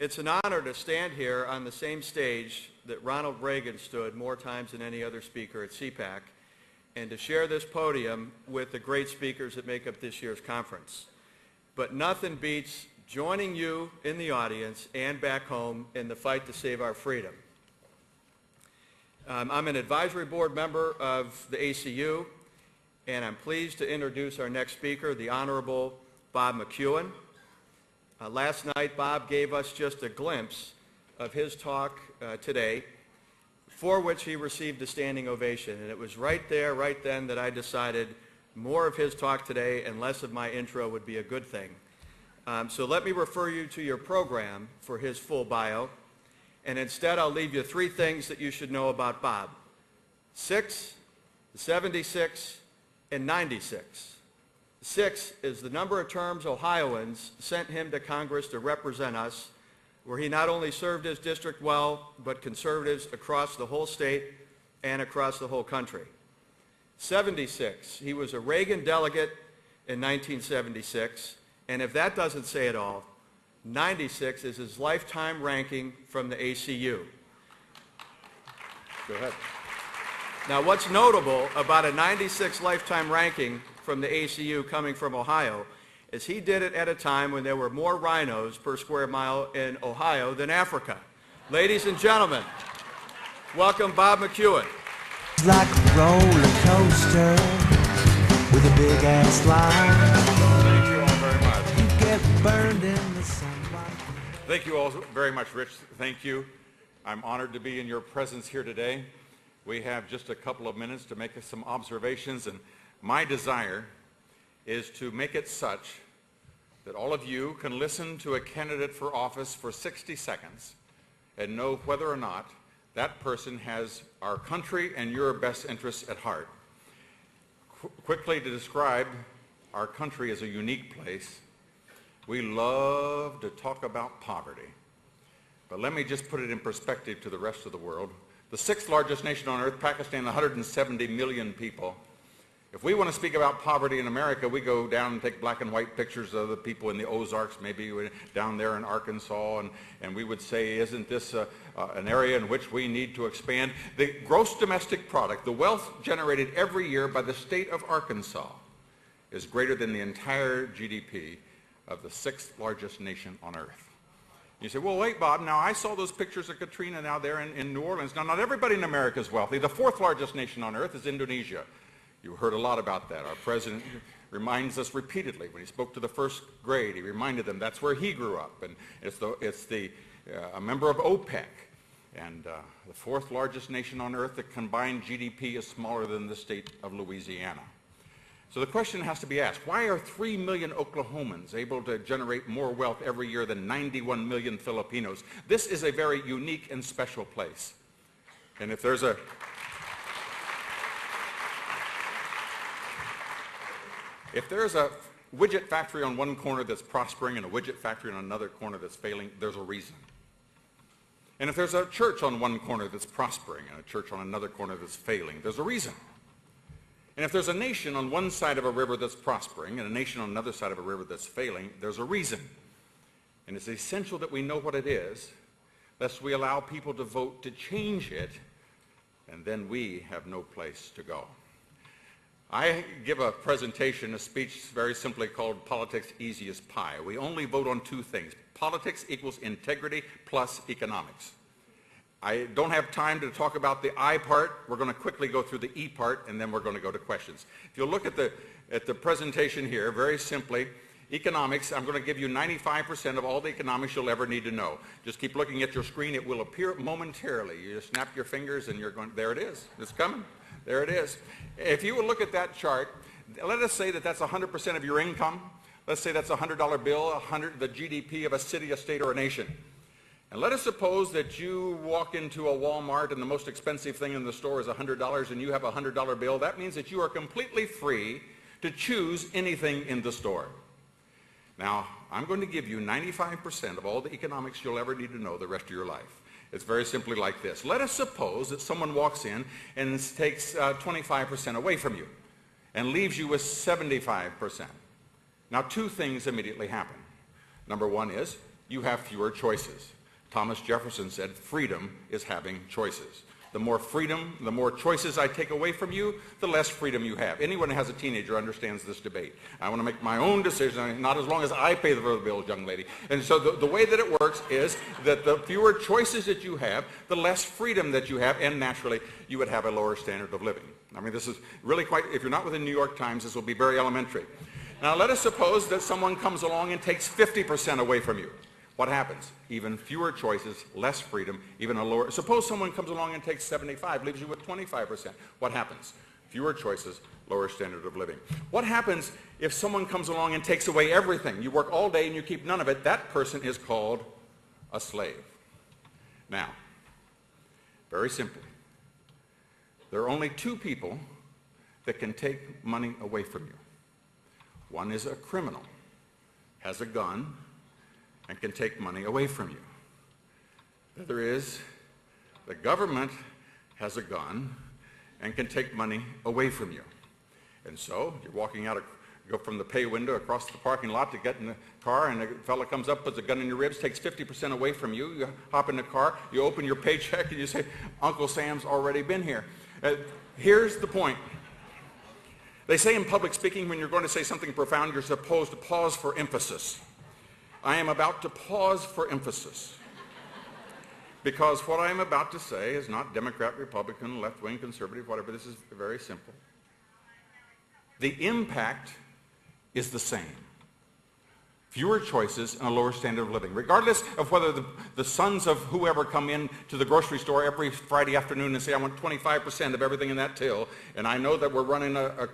It's an honor to stand here on the same stage that Ronald Reagan stood more times than any other speaker at Cpac, and to share this podium with the great speakers that make up this year's conference. But nothing beats joining you in the audience and back home in the fight to save our freedom. I'm an advisory board member of the ACU, and I'm pleased to introduce our next speaker, the Honorable Bob McEwen. Last night, Bob gave us just a glimpse of his talk today, for which he received a standing ovation. And it was right there, right then, that I decided more of his talk today and less of my intro would be a good thing. So let me refer you to your program for his full bio. And instead, I'll leave you 3 things that you should know about Bob. 6, 76, and 96. 6 is the number of terms Ohioans sent him to Congress to represent us, where he not only served his district well, but conservatives across the whole state and across the whole country. 76, he was a Reagan delegate in 1976, and if that doesn't say it all, 96 is his lifetime ranking from the ACU. Go ahead. Now, what's notable about a 96 lifetime ranking from the ACU coming from Ohio is he did it at a time when there were more rhinos per square mile in Ohio than Africa. Ladies and gentlemen, welcome Bob McEwen. It's like a roller coaster with a big ass line. Thank you all very much. You get burned in the sunlight. Thank you all very much, Rich. Thank you. I'm honored to be in your presence here today. We have just a couple of minutes to make some observations, and my desire is to make it such that all of you can listen to a candidate for office for 60 seconds and know whether or not that person has our country and your best interests at heart. Quickly to describe, our country is a unique place. We love to talk about poverty. But let me just put it in perspective to the rest of the world. The 6th largest nation on earth, Pakistan, 170 million people. If we want to speak about poverty in America, we go down and take black and white pictures of the people in the Ozarks, maybe down there in Arkansas, and we would say, isn't this an area in which we need to expand? The gross domestic product, the wealth generated every year by the state of Arkansas, is greater than the entire GDP of the 6th largest nation on earth. You say, well, wait, Bob, now I saw those pictures of Katrina now there in New Orleans. Now, not everybody in America is wealthy. The 4th largest nation on earth is Indonesia. You heard a lot about that. Our president reminds us repeatedly when he spoke to the first grade. He reminded them that's where he grew up, and it's a member of OPEC, and the 4th largest nation on earth. The combined GDP is smaller than the state of Louisiana. So the question has to be asked: why are 3 million Oklahomans able to generate more wealth every year than 91 million Filipinos? This is a very unique and special place, and if there's a widget factory on one corner that's prospering and a widget factory on another corner that's failing, there's a reason. And if there's a church on one corner that's prospering and a church on another corner that's failing, there's a reason. And if there's a nation on one side of a river that's prospering and a nation on another side of a river that's failing, there's a reason. And it's essential that we know what it is, lest we allow people to vote to change it, and then we have no place to go. I give a presentation, a speech very simply called Politics Easy as Pie. We only vote on 2 things. Politics equals integrity plus economics. I don't have time to talk about the I part. We're going to quickly go through the E part, and then we're going to go to questions. If you'll look at the presentation here, very simply, economics, I'm going to give you 95% of all the economics you'll ever need to know. Just keep looking at your screen. It will appear momentarily. You just snap your fingers, and you're going, there it is. It's coming. There it is. If you will look at that chart, let us say that that's 100% of your income. Let's say that's a $100 bill, the GDP of a city, a state, or a nation. And let us suppose that you walk into a Walmart and the most expensive thing in the store is $100 and you have a $100 bill. That means that you are completely free to choose anything in the store. Now, I'm going to give you 95% of all the economics you'll ever need to know the rest of your life. It's very simply like this. Let us suppose that someone walks in and takes 25% away from you and leaves you with 75%. Now, 2 things immediately happen. Number 1 is you have fewer choices. Thomas Jefferson said, freedom is having choices. The more freedom, the more choices I take away from you, the less freedom you have. Anyone who has a teenager understands this debate. I want to make my own decision, not as long as I pay the bills, young lady. And so the way that it works is that the fewer choices that you have, the less freedom that you have, and naturally, you would have a lower standard of living. I mean, this is really quite, if you're not with the New York Times, this will be very elementary. Now, let us suppose that someone comes along and takes 50% away from you. What happens? Even fewer choices, less freedom, even a lower. Suppose someone comes along and takes 75, leaves you with 25%. What happens? Fewer choices, lower standard of living. What happens if someone comes along and takes away everything? You work all day and you keep none of it. That person is called a slave. Now, very simply, there are only two people that can take money away from you. One is a criminal, has a gun, and can take money away from you. The other is the government has a gun and can take money away from you. And so you're walking out, go from the pay window across the parking lot to get in the car, and a fellow comes up, puts a gun in your ribs, takes 50% away from you. You hop in the car, you open your paycheck, and you say, Uncle Sam's already been here. Here's the point. They say in public speaking, when you're going to say something profound, you're supposed to pause for emphasis. I am about to pause for emphasis because what I am about to say is not Democrat, Republican, left-wing, conservative, whatever. This is very simple. The impact is the same. Fewer choices and a lower standard of living. Regardless of whether the sons of whoever come in to the grocery store every Friday afternoon and say, I want 25% of everything in that till, and I know that we're running a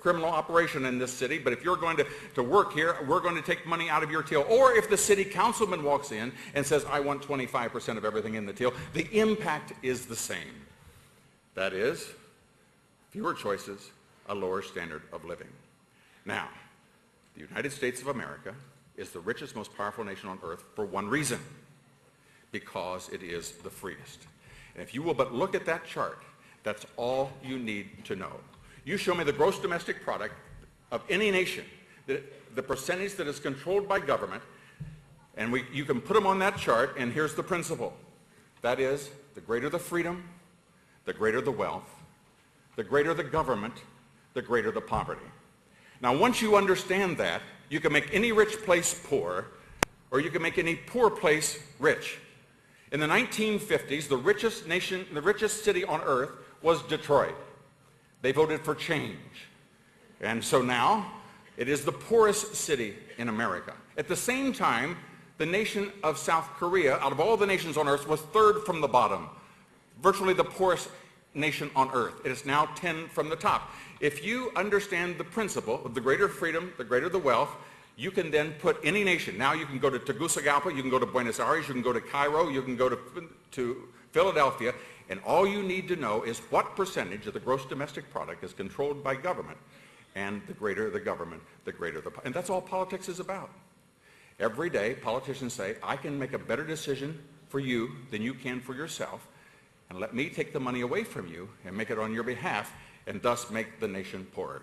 criminal operation in this city, but if you're going to work here, we're going to take money out of your till. Or if the city councilman walks in and says, I want 25% of everything in the till, the impact is the same. That is, fewer choices, a lower standard of living. Now, the United States of America is the richest, most powerful nation on earth for one reason, because it is the freest. And if you will but look at that chart, that's all you need to know. You show me the gross domestic product of any nation, the percentage that is controlled by government, and you can put them on that chart, and here's the principle. That is, the greater the freedom, the greater the wealth, the greater the government, the greater the poverty. Now, once you understand that, you can make any rich place poor, or you can make any poor place rich. In the 1950s, the richest nation, the richest city on earth was Detroit. They voted for change. And so now, it is the poorest city in America. At the same time, the nation of South Korea, out of all the nations on earth, was third from the bottom. Virtually the poorest nation on earth. It is now 10 from the top. If you understand the principle of the greater freedom, the greater the wealth, you can then put any nation. Now you can go to Tegucigalpa, you can go to Buenos Aires, you can go to Cairo, you can go to Philadelphia, and all you need to know is what percentage of the gross domestic product is controlled by government, and the greater the government, the greater the... And that's all politics is about. Every day, politicians say, I can make a better decision for you than you can for yourself, and let me take the money away from you and make it on your behalf, and thus make the nation poorer.